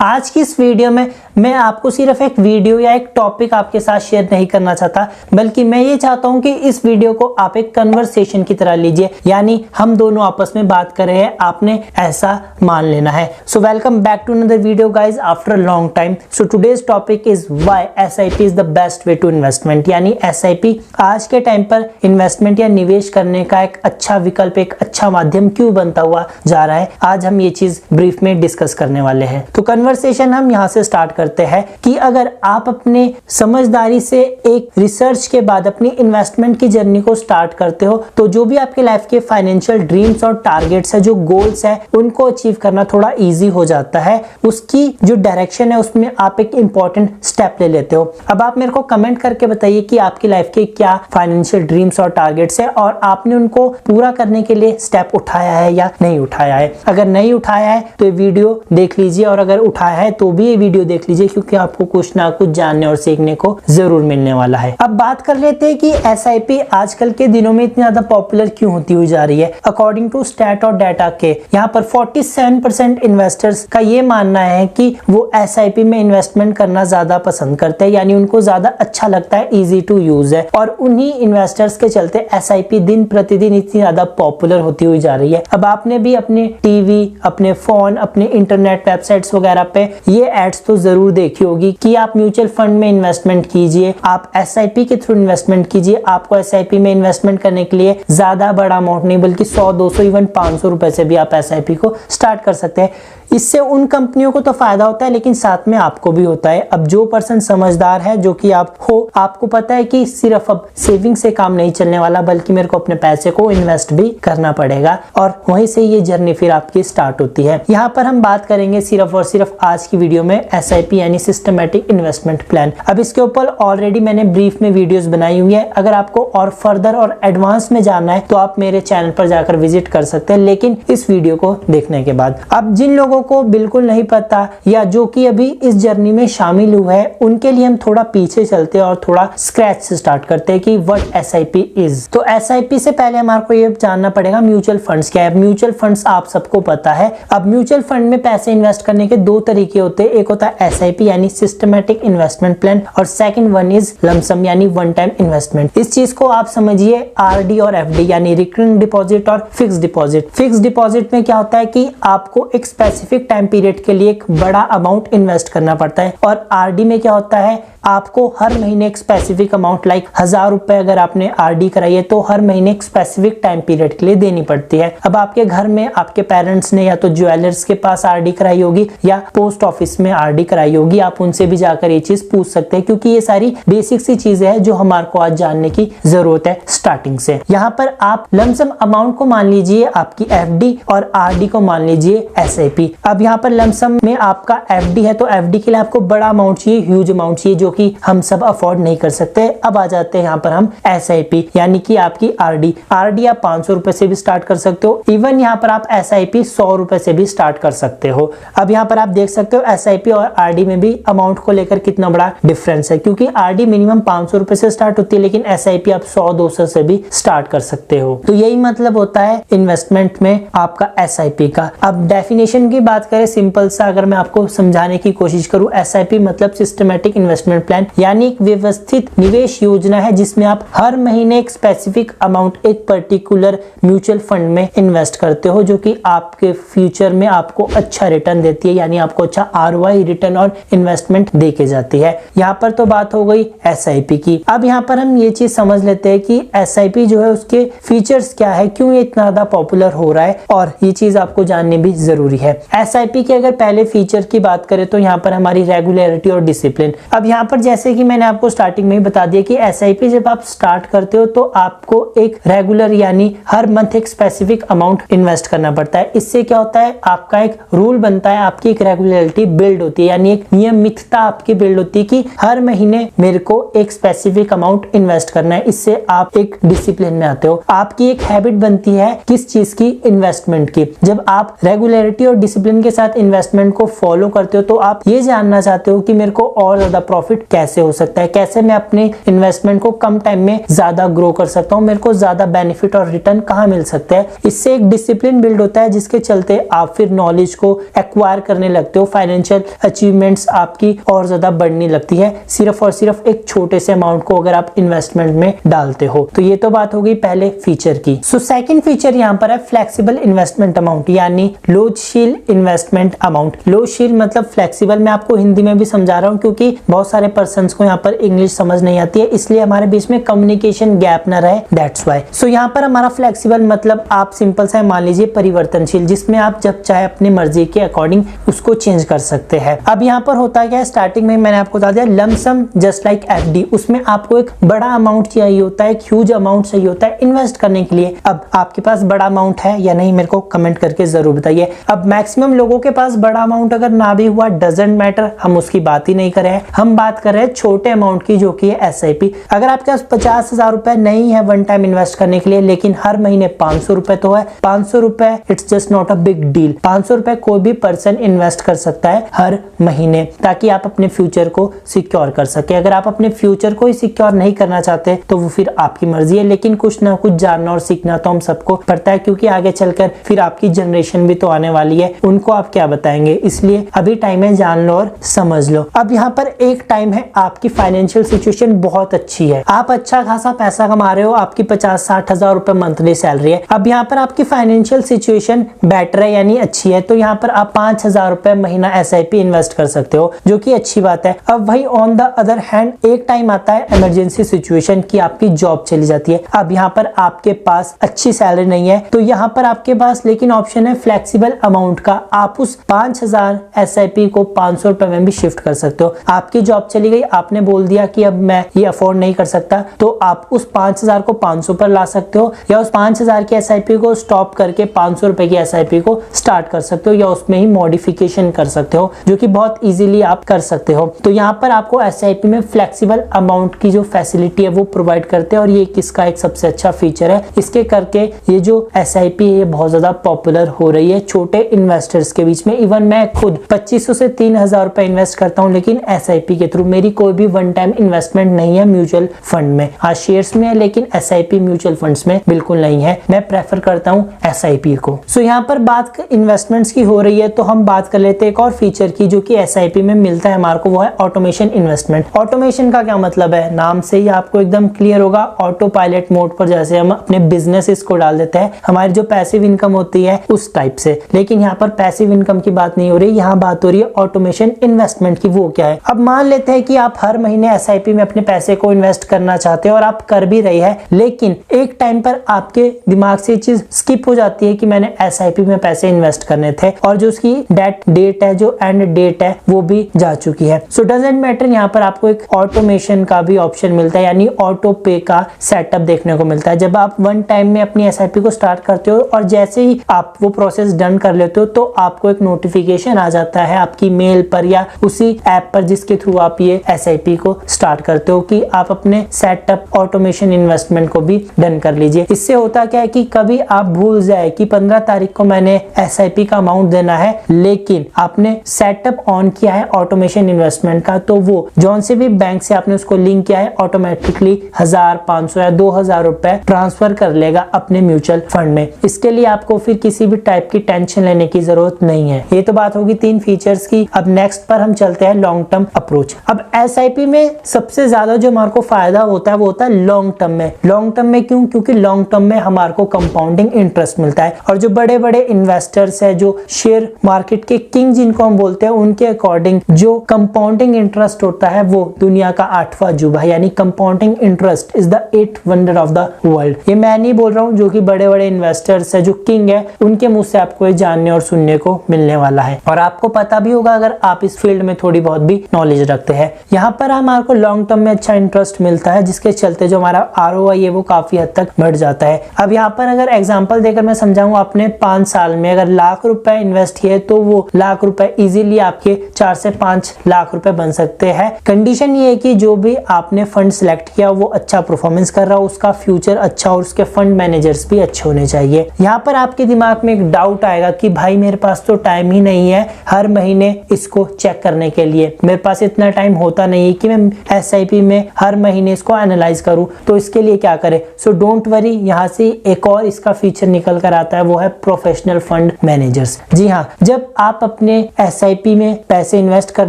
आज की इस वीडियो में मैं आपको सिर्फ एक वीडियो या एक टॉपिक आपके साथ शेयर नहीं करना चाहता, बल्कि मैं ये चाहता हूं कि इस वीडियो को आप एक कन्वर्सेशन की तरह लीजिए, यानी हम दोनों आपस में बात कर रहे हैं, आपने ऐसा मान लेना है। So welcome back to another video guys after a long time. So today's topic is why SIP is the best way to investment, यानी एसआईपी आज के टाइम पर इन्वेस्टमेंट या निवेश करने का एक अच्छा विकल्प, एक अच्छा माध्यम क्यों बनता हुआ जा रहा है। आज हम ये चीज ब्रीफ में डिस्कस करने वाले हैं। तो कन्वर्सेशन हम यहाँ से स्टार्ट करते हैं कि अगर आप अपने समझदारी से एक रिसर्च के बाद अपनी इन्वेस्टमेंट की जर्नी को स्टार्ट करते हो, तो जो भी आपके लाइफ के फाइनेंशियल ड्रीम्स और टारगेट्स है, जो गोल्स है, उनको अचीव करना थोड़ा इजी हो जाता है। उसकी जो डायरेक्शन है उसमें आप एक इंपॉर्टेंट स्टेप ले लेते हो। अब आप मेरे को कमेंट करके बताइए कि आपकी लाइफ के क्या फाइनेंशियल ड्रीम्स और टारगेट्स है और आपने उनको पूरा करने के लिए स्टेप उठाया है या नहीं उठाया है। अगर नहीं उठाया है तो ये वीडियो देख लीजिए, और अगर उठाया है तो भी ये वीडियो देख लीजिए, क्योंकि आपको कुछ ना कुछ जानने और सीखने को जरूर मिलने वाला है। अब बात कर लेते हैं कि एसआईपी आजकल के दिनों में इतनी ज्यादा पॉपुलर क्यों होती हुई जा रही है। अकॉर्डिंग टू स्टैट और डाटा के यहाँ पर 47% इन्वेस्टर्स का ये मानना है कि वो एसआईपी में इन्वेस्टमेंट करना ज्यादा पसंद करते हैं, यानी उनको ज्यादा अच्छा लगता है, इजी टू यूज है। और उन्हीं इन्वेस्टर्स के चलते एसआईपी दिन प्रतिदिन इतनी ज्यादा पॉपुलर होती हुई जा रही है। अब आपने भी अपने टीवी, अपने फोन, अपने इंटरनेट वेबसाइट्स वगैरह पे ये एड्स तो जरूर देखी होगी कि आप म्यूचुअल फंड में इन्वेस्टमेंट कीजिए, आप एसआईपी के थ्रू इन्वेस्टमेंट कीजिए। आपको एसआईपी में इन्वेस्टमेंट करने के लिए ज्यादा बड़ा अमाउंट नहीं, बल्कि 100, 200, इवन 500 रुपए से भी आप एसआईपी को स्टार्ट कर सकते हैं। इससे उन कंपनियों को तो फायदा होता है, लेकिन साथ में आपको भी होता है। अब जो पर्सन समझदार है, जो कि आप हो, आपको पता है कि सिर्फ अब सेविंग से काम नहीं चलने वाला, बल्कि मेरे को अपने पैसे को इन्वेस्ट भी करना पड़ेगा, और वहीं से ये जर्नी फिर आपकी स्टार्ट होती है। यहाँ पर हम बात करेंगे सिर्फ और सिर्फ आज की वीडियो में एसआईपी यानी सिस्टमैटिक इन्वेस्टमेंट प्लान। अब इसके ऊपर ऑलरेडी मैंने ब्रीफ में वीडियोस बनाई हुई है। अगर आपको और फर्दर और एडवांस में जानना है तो आप मेरे चैनल पर जाकर विजिट कर सकते हैं, लेकिन इस वीडियो को देखने के बाद। अब जिन लोगों को बिल्कुल नहीं पता या जो कि अभी इस जर्नी में शामिल हुए हैं, उनके लिए हम थोड़ा पीछे चलते हैं और थोड़ा स्क्रैच से स्टार्ट करते हैं कि व्हाट एसआईपी इज। तो एसआईपी से पहले हमारे को ये जानना पड़ेगा म्यूचुअल फंड्स क्या है। म्यूचुअल फंड्स आप सबको पता है। अब म्यूचुअल फंड में पैसे इन्वेस्ट करने के दो तरीके होते हैं। एक होता है एसआईपी यानी सिस्टमैटिक इन्वेस्टमेंट प्लान, और सेकंड वन इज लमसम यानी वन टाइम इन्वेस्टमेंट। इस चीज को आप समझिए आरडी और एफडी यानी रिकरिंग डिपॉजिट और फिक्स डिपॉजिट। फिक्स डिपॉजिट में क्या होता है कि आपको एक स्पेसिफिक टाइम पीरियड के लिए एक बड़ा अमाउंट इन्वेस्ट करना पड़ता है, और आरडी में क्या होता है, आपको हर महीने एक स्पेसिफिक अमाउंट लाइक 1000 रुपए अगर आपने आरडी कराई है तो हर महीने एक स्पेसिफिक टाइम पीरियड के लिए देनी पड़ती है। अब आपके घर में आपके पेरेंट्स ने या तो ज्वेलर्स के पास आरडी कराई होगी या पोस्ट ऑफिस में आरडी कराई होगी, आप उनसे भी जाकर ये चीज पूछ सकते हैं, क्योंकि ये सारी बेसिक सी चीजें हैं जो हमारे को आज जानने की जरूरत है स्टार्टिंग से। यहाँ पर आप लमसम अमाउंट को मान लीजिए आपकी एफडी और आरडी को मान लीजिए एसआईपी। अब यहाँ पर लमसम में आपका एफडी है तो एफडी के लिए आपको बड़ा अमाउंट चाहिए, ह्यूज अमाउंट चाहिए, जो कि हम सब अफोर्ड नहीं कर सकते। अब आ जाते हैं यहाँ पर हम एसआईपी यानी कि आपकी आरडी। आरडी आप 500 रुपए से भी स्टार्ट कर सकते हो, इवन यहाँ पर आप एसआईपी 100 रुपए से भी स्टार्ट कर सकते हो। अब यहाँ पर आप देख सकते हो एसआईपी और आरडी में भी अमाउंट को लेकर कितना बड़ा डिफरेंस है, क्योंकि आरडी मिनिमम 500 रुपए से स्टार्ट होती है, लेकिन एसआईपी आप 100-200 से भी स्टार्ट कर सकते हो। तो यही मतलब होता है इन्वेस्टमेंट में आपका एसआईपी का। अब डेफिनेशन की बात करें सिंपल सा, अगर मैं आपको समझाने की कोशिश करूं, एसआईपी मतलब सिस्टमैटिक इन्वेस्टमेंट प्लान, यानी एक व्यवस्थित निवेश योजना है जिसमें आप हर महीने एक स्पेसिफिक अमाउंट एक पर्टिकुलर म्यूचुअल फंड में इन्वेस्ट करते हो, जो कि आपके फ्यूचर में आपको अच्छा रिटर्न देती है, यानी आपको अच्छा आरओआई रिटर्न और इन्वेस्टमेंट दे के जाती है। यहाँ पर तो बात हो गई एसआईपी की। अब यहाँ पर हम ये चीज समझ लेते हैं कि एसआईपी जो है उसके फीचर्स क्या है, क्यों ये इतना ज्यादा पॉपुलर हो रहा है, और ये चीज आपको जाननी भी जरूरी है। एसआईपी के अगर पहले फीचर की बात करें तो यहाँ पर हमारी रेगुलरिटी और डिसिप्लिन। अब यहाँ पर जैसे कि मैंने आपको स्टार्टिंग में ही बता दिया कि एसआईपी जब आप स्टार्ट करते हो तो आपको एक रेगुलर यानी हर मंथ एक स्पेसिफिक अमाउंट इन्वेस्ट करना पड़ता है। इससे क्या होता है, आपका एक रूल बनता है, आपकी एक रेगुलरिटी बिल्ड होती है, यानी एक नियमितता आपकी बिल्ड होती है कि हर महीने मेरे को एक स्पेसिफिक अमाउंट इन्वेस्ट करना है। इससे आप एक डिसिप्लिन में आते हो, आपकी एक हैबिट बनती है किस चीज की, इन्वेस्टमेंट की। जब आप रेगुलरिटी और डिसिप्लिन के साथ इन्वेस्टमेंट को फॉलो करते हो तो आप ये जानना चाहते हो कि मेरे को और ज्यादा प्रॉफिट कैसे हो सकता है, कैसे मैं अपने इन्वेस्टमेंट को कम टाइम में ज्यादा ग्रो कर सकता हूँ, मेरे को ज्यादा बेनिफिट और रिटर्न कहाँ मिल सकता है। इससे एक डिसिप्लिन बिल्ड होता है जिसके चलते आप फिर नॉलेज को एक्वायर करने लगते हो, फाइनेंशियल अचीवमेंट्स आपकी और ज्यादा बढ़ने लगती है सिर्फ और सिर्फ एक छोटे से अमाउंट को अगर आप इन्वेस्टमेंट में डालते हो। तो ये तो बात हो गई पहले फीचर की। सो सेकंड फीचर यहाँ पर है फ्लेक्सिबल इन्वेस्टमेंट अमाउंट यानी लोचशील इन्वेस्टमेंट अमाउंट। लोचशील मतलब फ्लेक्सिबल, मैं आपको हिंदी में भी समझा रहा हूँ क्योंकि बहुत सारे पर्संस को यहाँ पर इंग्लिश समझ नहीं आती है, इसलिए हमारे बीच में कम्युनिकेशन गैप ना रहे, दैट्स व्हाई। सो यहाँ पर हमारा फ्लेक्सिबल मतलब आप सिंपल सा मान लीजिए परिवर्तनशील, जिसमें आप जब चाहे अपनी मर्जी के अकॉर्डिंग उसको चेंज कर सकते हैं। अब यहाँ पर होता क्या है, स्टार्टिंग में मैंने आपको बता दिया लमसम जस्ट लाइक एफडी, उसमें आपको एक बड़ा अमाउंट चाहिए होता है, एक ह्यूज अमाउंट चाहिए होता है इन्वेस्ट करने के लिए। अब आपके पास बड़ा अमाउंट है या नहीं, मेरे को कमेंट करके जरूर बताइए। अब मैक्सिमम लोगों के पास बड़ा अमाउंट अगर ना भी हुआ डजंट मैटर, हम उसकी बात ही नहीं कर रहे हैं, हम बात कर रहे हैं छोटे अमाउंट की जो कि है एसआईपी। अगर आपके पास 50,000 रुपए नहीं है वन टाइम इन्वेस्ट करने के लिए, लेकिन हर महीने 500 रुपए तो है, 500 रुपए it's just not a big deal. 500 रुपए कोई भी पर्सन इन्वेस्ट कर सकता है हर महीने, ताकि आप अपने फ्यूचर को सिक्योर कर सके। अगर आप अपने फ्यूचर को ही सिक्योर नहीं करना चाहते तो वो फिर आपकी मर्जी है, लेकिन कुछ ना कुछ जानना और सीखना तो हम सबको पड़ता है, क्योंकि आगे चलकर फिर आपकी जनरेशन भी तो आने वाली है, उनको आप क्या बताएंगे। इसलिए अभी टाइम है, जान लो और समझ लो। अब यहाँ पर एक टाइम है आपकी फाइनेंशियल सिचुएशन बहुत अच्छी है, आप अच्छा खासा पैसा कमा रहे हो, आपकी 50-60 हजार रुपए मंथली सैलरी है। अब यहाँ पर आपकी फाइनेंशियल सिचुएशन बेटर है यानी अच्छी है, तो यहाँ पर आप 5,000 रुपए महीना एसआईपी इन्वेस्ट कर सकते हो, जो कि अच्छी बात है। अब वही ऑन द अदर हैंड एक टाइम आता है इमरजेंसी सिचुएशन की, आपकी जॉब चली जाती है। अब यहाँ पर आपके पास अच्छी सैलरी नहीं है, तो यहाँ पर आपके पास लेकिन ऑप्शन है फ्लेक्सिबल अमाउंट का, आप उस 5,000 एसआईपी को 500 रुपए में भी शिफ्ट कर सकते हो। आपकी जॉब चली गई, आपने बोल दिया कि अब मैं ये अफोर्ड नहीं कर सकता, तो आप उस 5,000 को 500 पर ला सकते हो, या उस 5,000 की एसआईपी को स्टॉप करके 500 रुपए की एसआईपी को स्टार्ट कर सकते हो, या उसमें ही मॉडिफिकेशन कर सकते हो, जो कि बहुत इजीली आप कर सकते हो। तो यहाँ पर आपको एसआईपी में फ्लेक्सिबल अमाउंट की जो फैसिलिटी है वो प्रोवाइड करते हैं, और ये किसका एक सबसे अच्छा फीचर है। इसके करके ये जो एसआईपी है ये बहुत ज्यादा पॉपुलर हो रही है छोटे इन्वेस्टर्स के बीच में। इवन मैं खुद 2500 से 3,000 रुपए इन्वेस्ट करता हूँ, लेकिन एसआईपी के थ्रू। मेरी कोई भी वन टाइम इन्वेस्टमेंट नहीं है म्यूचुअल फंड में, हाँ शेयर्स में है, लेकिन एसआईपी म्यूचुअल फंड्स में बिल्कुल नहीं है। मैं प्रेफर करता हूँ एसआईपी को। सो यहाँ पर बात इन्वेस्टमेंट्स की हो रही है, तो हम बात कर लेते हैं एक और फीचर की जो कि एसआईपी में मिलता है हमारे को, वो है ऑटोमेशन इन्वेस्टमेंट। ऑटोमेशन का क्या मतलब है, नाम से ही आपको एकदम क्लियर होगा। ऑटो पायलट मोड पर जैसे हम अपने बिजनेसेस को डाल देते हैं, हमारी जो पैसिव इनकम होती है उस टाइप से। लेकिन यहाँ पर पैसिव इनकम की बात नहीं हो रही, यहाँ बात हो रही है ऑटोमेशन इन्वेस्टमेंट की। वो क्या है, अब मान लेते हैं कि आप हर महीने एसआईपी में अपने पैसे को इन्वेस्ट करना चाहते हो और आप कर भी रही है, लेकिन एक टाइम पर आपके दिमाग से चीज स्किप हो जाती है कि मैंने एसआईपी में पैसे इन्वेस्ट करने थे, और जो उसकी डेट है, जो एंड डेट है, वो भी जा चुकी है। सो डजंट मैटर, यहाँ पर आपको एक ऑटोमेशन का भी ऑप्शन मिलता है, यानी ऑटो पे का सेटअप देखने को मिलता है। जब आप वन टाइम में अपनी एसआईपी को स्टार्ट करते हो और जैसे ही आप वो प्रोसेस डन कर लेते हो, तो आपको एक नोटिफिकेशन आ जाता है आपकी मेल पर या उसी ऐप पर जिसके थ्रू आप ये एसआईपी को स्टार्ट करते हो, कि आप अपने सेटअप ऑटोमेशन इन्वेस्टमेंट को भी डन कर लीजिए। इससे होता क्या है कि कभी आप भूल जाए कि 15 तारीख को मैंने एसआईपी का अमाउंट देना है, लेकिन आपने सेटअप ऑन किया है ऑटोमेशन इन्वेस्टमेंट का, तो वो जौन से भी बैंक से आपने उसको लिंक किया है, ऑटोमेटिकली 1000, 500 या 2000 रुपए ट्रांसफर कर लेगा अपने म्यूचुअल फंड में। इसके लिए आपको फिर किसी भी टाइप की टेंशन लेने की जरूरत नहीं है। ये तो बात होगी 3 फीचर्स की। अब नेक्स्ट पर हम चलते हैं लॉन्ग टर्म अप्रोच। अब एसआईपी में सबसे ज्यादा जो हमारे को फायदा होता है वो होता है लॉन्ग टर्म में। लॉन्ग टर्म में क्यों? क्योंकि लॉन्ग टर्म में हमारे को कंपाउंडिंग इंटरेस्ट मिलता है, और जो बड़े बड़े इन्वेस्टर्स है, जो शेयर मार्केट के किंग जिनको हम बोलते हैं, उनके अकॉर्डिंग जो कंपाउंडिंग इंटरेस्ट होता है वो दुनिया का 8वां अजूबा है, यानी compounding interest is the 8th wonder of the world. ये मैं नहीं बोल रहा हूँ, जो कि बड़े बड़े इन्वेस्टर्स है, जो किंग है, उनके मुंह से आपको ये जानने और सुनने को मिलने वाला है, और आपको पता भी होगा अगर आप इस फील्ड में थोड़ी बहुत भी नॉलेज रखते हैं। यहाँ पर हमारे को लॉन्ग टर्म में अच्छा इंटरेस्ट मिलता है, जिसके चलते जो हमारा आरओआई है वो काफी हद तक बढ़ जाता है। अब यहाँ पर अगर एग्जांपल देकर मैं समझाऊं, आपने 5 साल में अगर लाख रुपए इन्वेस्ट किए, तो वो लाख रुपए इजीली आपके 4 से 5 लाख रुपए बन सकते हैं। कंडीशन ये है कि जो भी आपने फंड सिलेक्ट किया वो अच्छा परफॉर्मेंस कर रहा हो, उसका फ्यूचर अच्छा, और उसके फंड मैनेजर्स भी अच्छे होने चाहिए। यहाँ पर आपके दिमाग में एक डाउट आएगा कि भाई मेरे पास तो टाइम ही नहीं है हर महीने इसको चेक करने के लिए, मेरे पास इतना टाइम टाइम होता नहीं है कि मैं SIP में हर महीने इसको एनालाइज करूं, तो इसके लिए क्या करें। सो डोंट वरी, यहाँ से एक और इसका फीचर निकल कर आता है, वो है प्रोफेशनल फंड मैनेजर्स। जी हाँ, जब आप अपने SIP में पैसे इन्वेस्ट कर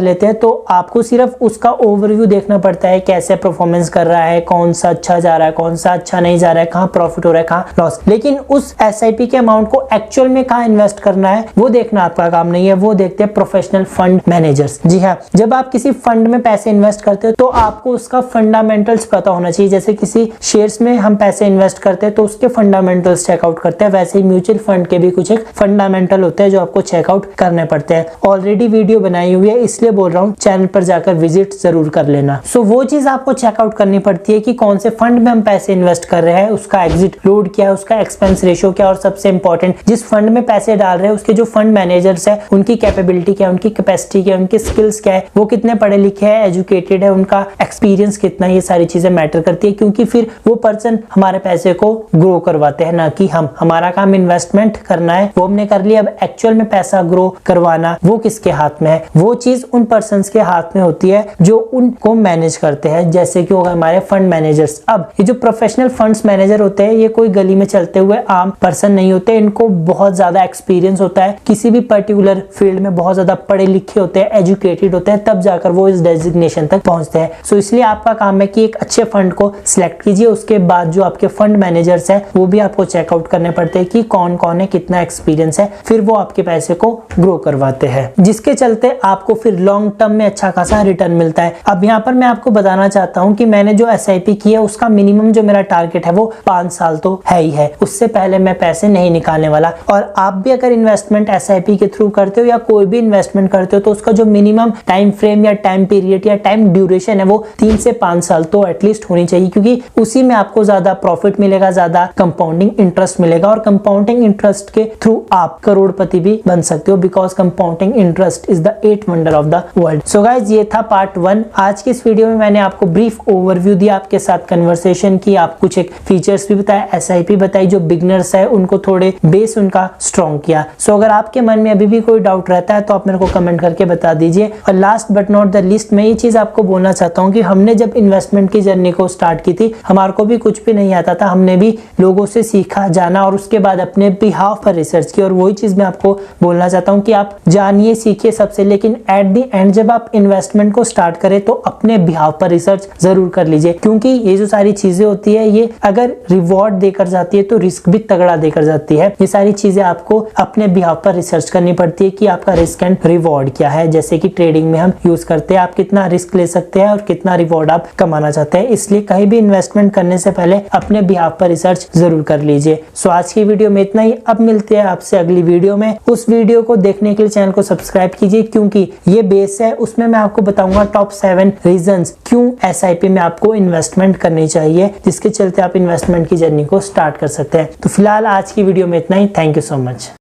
लेते हैं तो आपको सिर्फ उसका ओवरव्यू देखना पड़ता है, कैसे परफॉर्मेंस कर रहा है, कौन सा अच्छा जा रहा है, कौन सा अच्छा नहीं जा रहा है, कहाँ प्रॉफिट हो रहा है, कहाँ लॉस। लेकिन उस SIP के अमाउंट को एक्चुअल में कहाँ इन्वेस्ट करना है वो देखना आपका काम नहीं है, वो देखते हैं प्रोफेशनल फंड मैनेजर्स। जी हाँ, जब आप किसी फंड में पैसे इन्वेस्ट करते हो तो आपको उसका फंडामेंटल्स पता होना चाहिए। जैसे किसी शेयर्स में हम पैसे इन्वेस्ट करते हैं तो उसके फंडामेंटल्स चेकआउट करते हैं, वैसे ही म्यूचुअल फंड के भी कुछ एक फंडामेंटल होते हैं जो आपको चेकआउट करने पड़ते हैं। ऑलरेडी वीडियो बनाई हुई है, इसलिए बोल रहा हूँ, चैनल पर जाकर विजिट जरूर कर लेना। सो वो चीज आपको चेकआउट करनी पड़ती है कि कौन से फंड में हम पैसे इन्वेस्ट कर रहे हैं, उसका एग्जिट लोड क्या है, उसका एक्सपेंस रेशियो क्या है, और सबसे इंपॉर्टेंट जिस फंड में पैसे डाल रहे हैं उसके जो फंड मैनेजर्स है उनकी कैपेबिलिटी क्या है, उनकी कैपेसिटी क्या है, उनकी स्किल्स क्या है, वो कितने पढ़े लिखे हैं, एजुकेटेड है, उनका एक्सपीरियंस कितना, ये सारी चीजें मैटर करती है। क्योंकि फिर वो पर्सन हमारे पैसे को ग्रो करवाते हैं, ना कि हम। हमारा काम इन्वेस्टमेंट करना है, वो हमने कर लिया, अब एक्चुअल में पैसा ग्रो करवाना वो किसके हाथ में है, वो चीज उन पर्संस के हाथ में होती है जो उनको मैनेज करते हैं, जैसे कि होगा हमारे फंड मैनेजर्स। अब ये जो प्रोफेशनल फंड्स मैनेजर होते हैं ये कोई गली में चलते हुए आम पर्सन नहीं होते, इनको बहुत ज्यादा एक्सपीरियंस होता है, किसी भी पर्टिकुलर फील्ड में बहुत ज्यादा पढ़े लिखे होते हैं, एजुकेटेड होते हैं, तब जाकर वो इस डेजिग्नेशन तक पहुंचते हैं। सो इसलिए आपका काम है कि एक अच्छे फंड को सिलेक्ट कीजिए, उसके बाद जो आपके फंड मैनेजर्स है वो भी आपको चेकआउट करने पड़ते हैं कि कौन कौन है, कितना एक्सपीरियंस है, फिर वो आपके पैसे को ग्रो करवाते हैं, जिसके चलते आपको फिर लॉन्ग टर्म में अच्छा खासा रिटर्न मिलता है। अब यहाँ पर मैं आपको बताना चाहता हूँ कि मैंने जो SIP की है उसका मिनिमम जो मेरा टारगेट है वो 5 साल तो है ही है, उससे पहले मैं पैसे नहीं निकालने वाला। और आप भी अगर इन्वेस्टमेंट SIP के थ्रू करते हो या कोई भी इन्वेस्टमेंट करते हो तो उसका जो मिनिमम टाइम फ्रेम या टाइम पीरियड या टाइम ड्यूरेशन है वो 3 से 5 साल तो एटलीस्ट होनी चाहिए, क्योंकि उसी में आपको ज्यादा प्रॉफिट मिलेगा, ज्यादा कंपाउंडिंग इंटरेस्ट मिलेगा, और कंपाउंडिंग इंटरेस्ट के थ्रू आप करोड़पति भी बन सकते हो, because compounding interest is the 8th wonder of the world. So guys, ये था पार्ट 1। आज की इस वीडियो में मैंने आपको ब्रीफ ओवरव्यू दिया, आपके साथ कन्वर्सेशन की, आप कुछ एक फीचर्स भी बताया, SIP बताई, जो बिगनर्स है उनको थोड़े बेस उनका स्ट्रॉन्ग किया। सो अगर आपके मन में अभी भी कोई डाउट रहता है तो आप मेरे को कमेंट करके बता दीजिए। और last but not the list, मैं ये चीज आपको बोलना चाहता हूँ कि हमने जब इन्वेस्टमेंट की जर्नी को स्टार्ट की थी हमारे को भी कुछ भी नहीं आता था, हमने भी लोगों से सीखा, जाना, और उसके बाद अपने बिहाफ पर रिसर्च की। और वही चीज मैं आपको बोलना चाहता हूँ कि आप जानिए, सीखिए सबसे, लेकिन एट द एंड जब आप इन्वेस्टमेंट को स्टार्ट करें तो अपने बिहाफ पर रिसर्च जरूर कर लीजिए, क्योंकि ये जो सारी चीजें होती है ये अगर रिवॉर्ड देकर जाती है तो रिस्क भी तगड़ा देकर जाती है। ये सारी चीजें आपको अपने बिहाफ पर रिसर्च करनी पड़ती है कि आपका रिस्क एंड रिवॉर्ड क्या है। जैसे कि ट्रेडिंग में हम यूज करते हैं, आप कितना रिस्क ले सकते हैं और कितना रिवॉर्ड आप कमाना चाहते हैं, इसलिए कहीं भी इन्वेस्टमेंट करने से पहले अपने बिहाफ पर रिसर्च जरूर कर लीजिए। सो आज की वीडियो में इतना ही, अब मिलते हैं आपसे अगली वीडियो में। उस वीडियो को देखने के लिए चैनल को सब्सक्राइब कीजिए, क्योंकि ये बेस है, उसमें मैं आपको बताऊंगा टॉप 7 रीजंस क्यों SIP में आपको इन्वेस्टमेंट करनी चाहिए, जिसके चलते आप इन्वेस्टमेंट की जर्नी को स्टार्ट कर सकते हैं। तो फिलहाल आज की वीडियो में इतना ही। Thank you so much.